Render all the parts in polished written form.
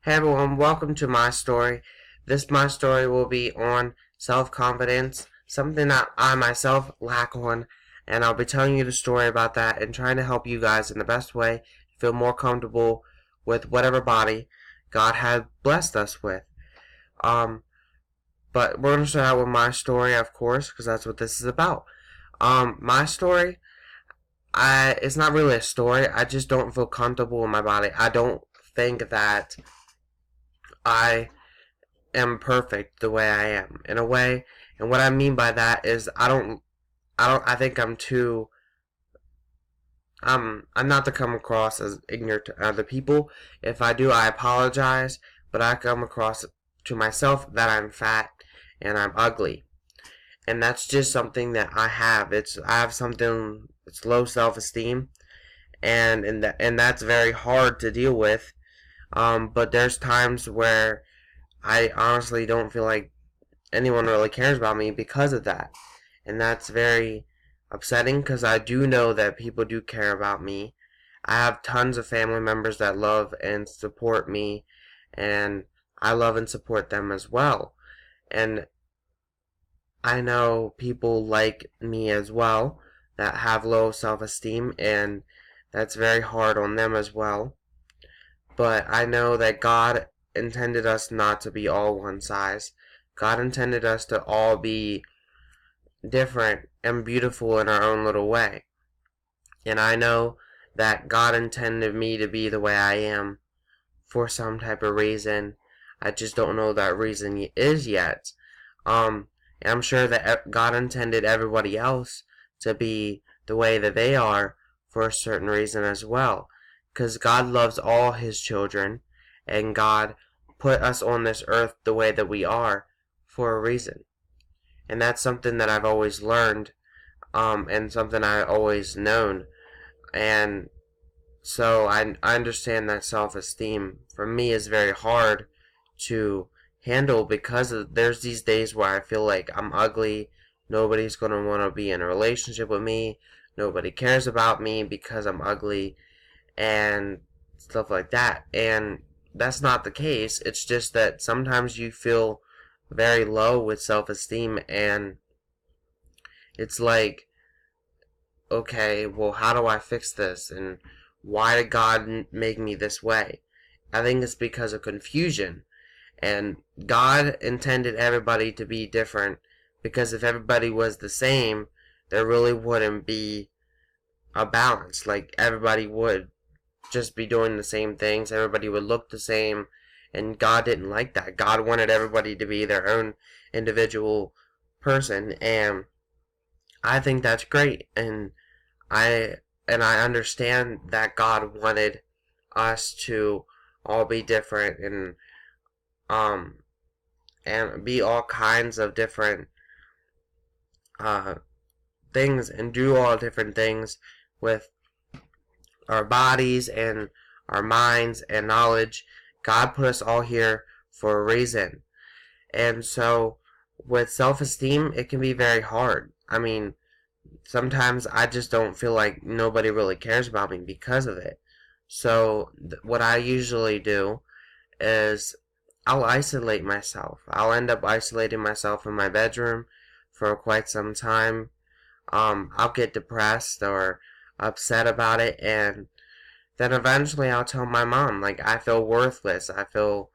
Hey everyone, welcome to my story. My story will be on self-confidence, something that I myself lack on, and I'll be telling you the story about that and trying to help you guys in the best way to feel more comfortable with whatever body God has blessed us with. Um, but we're going to start out with my story, of course, because that's what this is about. My story, it's not really a story. I just don't feel comfortable in my body. I don't think that I am perfect the way I am in a way, and what I mean by that is I think I'm too I'm not to come across as ignorant to other people. If I do, I apologize, but I come across to myself that I'm fat and I'm ugly. And that's just something that I have. I have something, it's low self-esteem, and that's very hard to deal with. But there's times where I honestly don't feel like anyone really cares about me because of that. And that's very upsetting because I do know that people do care about me. I have tons of family members that love and support me, and I love and support them as well. And I know people like me as well that have low self-esteem, and that's very hard on them as well. But I know that God intended us not to be all one size. God intended us to all be different and beautiful in our own little way. And I know that God intended me to be the way I am for some type of reason. I just don't know that reason is yet. And I'm sure that God intended everybody else to be the way that they are for a certain reason as well. Because God loves all His children, and God put us on this earth the way that we are for a reason. And that's something that I've always learned, and something I've always known. And so I understand that self-esteem for me is very hard to handle because there's these days where I feel like I'm ugly. Nobody's going to want to be in a relationship with me. Nobody cares about me because I'm ugly and stuff like that. And that's not the case. It's just that sometimes you feel very low with self-esteem, and it's like, okay, well, how do I fix this? And why did God make me this way? I think it's because of confusion. And God intended everybody to be different, because if everybody was the same, there really wouldn't be a balance. Like, everybody would just be doing the same things, everybody would look the same, and God didn't like that. God wanted everybody to be their own individual person, and I think that's great. I I understand that God wanted us to all be different um and be all kinds of different uh things and do all different things with our bodies and our minds and knowledge. God put us all here for a reason. And so with self-esteem, it can be very hard. I mean, sometimes I just don't feel like nobody really cares about me because of it. So what I usually do is I'll isolate myself. I'll end up isolating myself in my bedroom for quite some time. I'll get depressed or upset about it, and then eventually I'll tell my mom, like, I feel worthless. I feel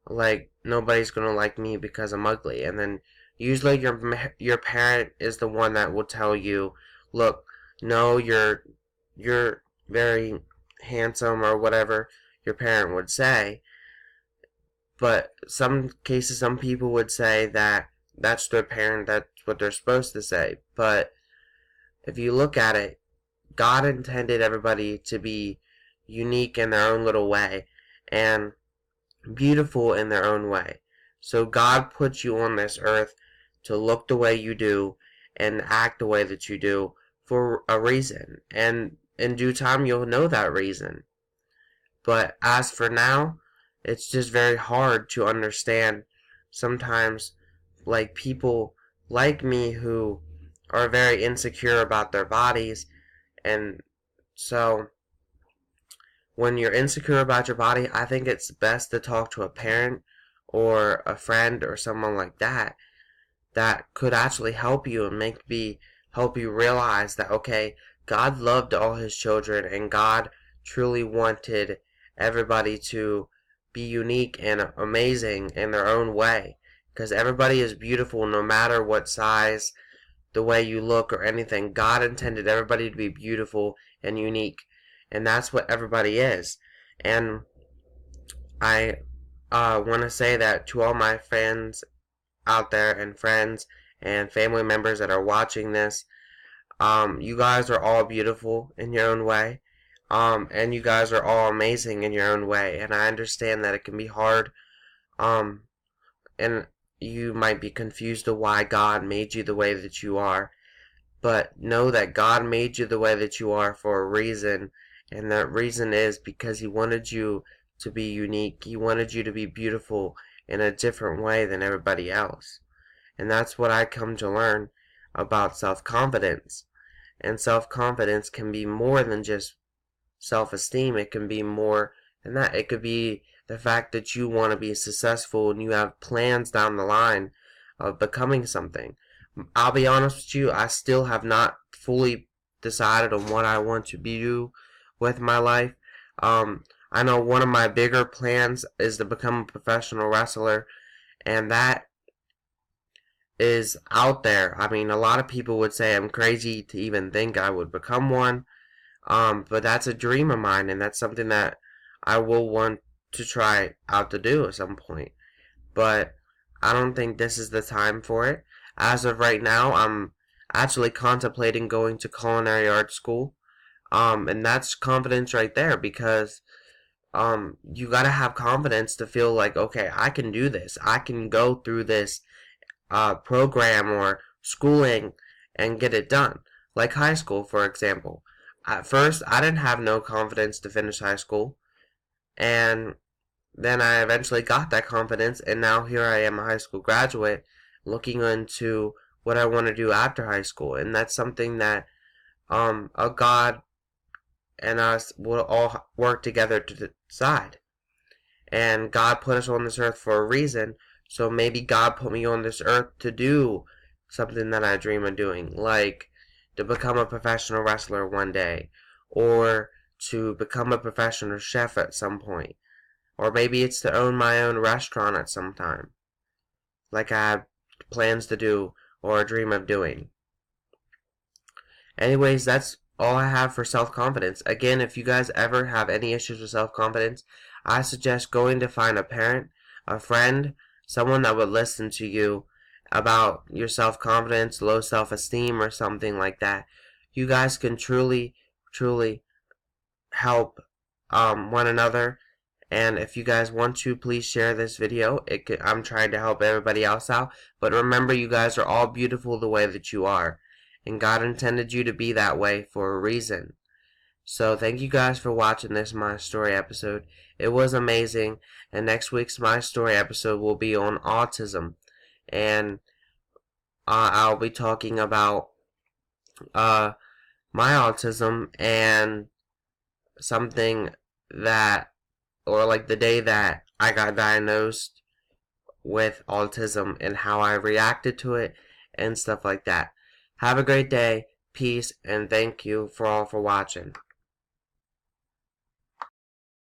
like nobody's gonna like me because I'm ugly. And then usually your parent is the one that will tell you, look, no, you're very handsome, or whatever your parent would say. But some cases, some people would say that that's their parent, that's what they're supposed to say. But if you look at it, God intended everybody to be unique in their own little way and beautiful in their own way. So God put you on this earth to look the way you do and act the way that you do for a reason. And in due time, you'll know that reason. But as for now, it's just very hard to understand sometimes, like, people like me who are very insecure about their bodies. And so when you're insecure about your body, I think it's best to talk to a parent or a friend or someone like that that could actually help you and help you realize that, okay, God loved all his children and God truly wanted everybody to be unique and amazing in their own way, because everybody is beautiful no matter what size, the way you look, or anything. God intended everybody to be beautiful and unique, and that's what everybody is. And I want to say that to all my fans out there and friends and family members that are watching this, you guys are all beautiful in your own way. And you guys are all amazing in your own way. And I understand that it can be hard. Um, and you might be confused to why God made you the way that you are. But know that God made you the way that you are for a reason. And that reason is because He wanted you to be unique. He wanted you to be beautiful in a different way than everybody else. And that's what I come to learn about self-confidence. And self-confidence can be more than just self-esteem. It can be more than that. It could be the fact that you want to be successful and you have plans down the line of becoming something. I'll be honest with you, I still have not fully decided on what I want to do with my life. I know one of my bigger plans is to become a professional wrestler, and that is out there. I mean, a lot of people would say I'm crazy to even think I would become one, but that's a dream of mine, and that's something that I will want to try out to do at some point. But I don't think this is the time for it. As of right now, I'm actually contemplating going to culinary arts school. And that's confidence right there, because you gotta have confidence to feel like, okay, I can do this. I can go through this program or schooling and get it done. Like high school, for example. At first, I didn't have no confidence to finish high school, and then I eventually got that confidence, and now here I am, a high school graduate, looking into what I want to do after high school, and that's something that a God and us will all work together to decide. And God put us on this earth for a reason, so maybe God put me on this earth to do something that I dream of doing, like to become a professional wrestler one day, or to become a professional chef at some point, or maybe it's to own my own restaurant at some time, like I have plans to do or dream of doing. Anyways, that's all I have for self-confidence. Again, if you guys ever have any issues with self-confidence, I suggest going to find a parent, a friend, someone that would listen to you about your self-confidence, low self-esteem, or something like that. You guys can truly, truly help one another. And if you guys want to, please share this video. I'm trying to help everybody else out. But remember, you guys are all beautiful the way that you are. And God intended you to be that way for a reason. So thank you guys for watching this My Story episode. It was amazing. And next week's My Story episode will be on autism. And I'll be talking about my autism and something that, or like the day that I got diagnosed with autism and how I reacted to it and stuff like that. Have a great day, peace, and thank you for all for watching.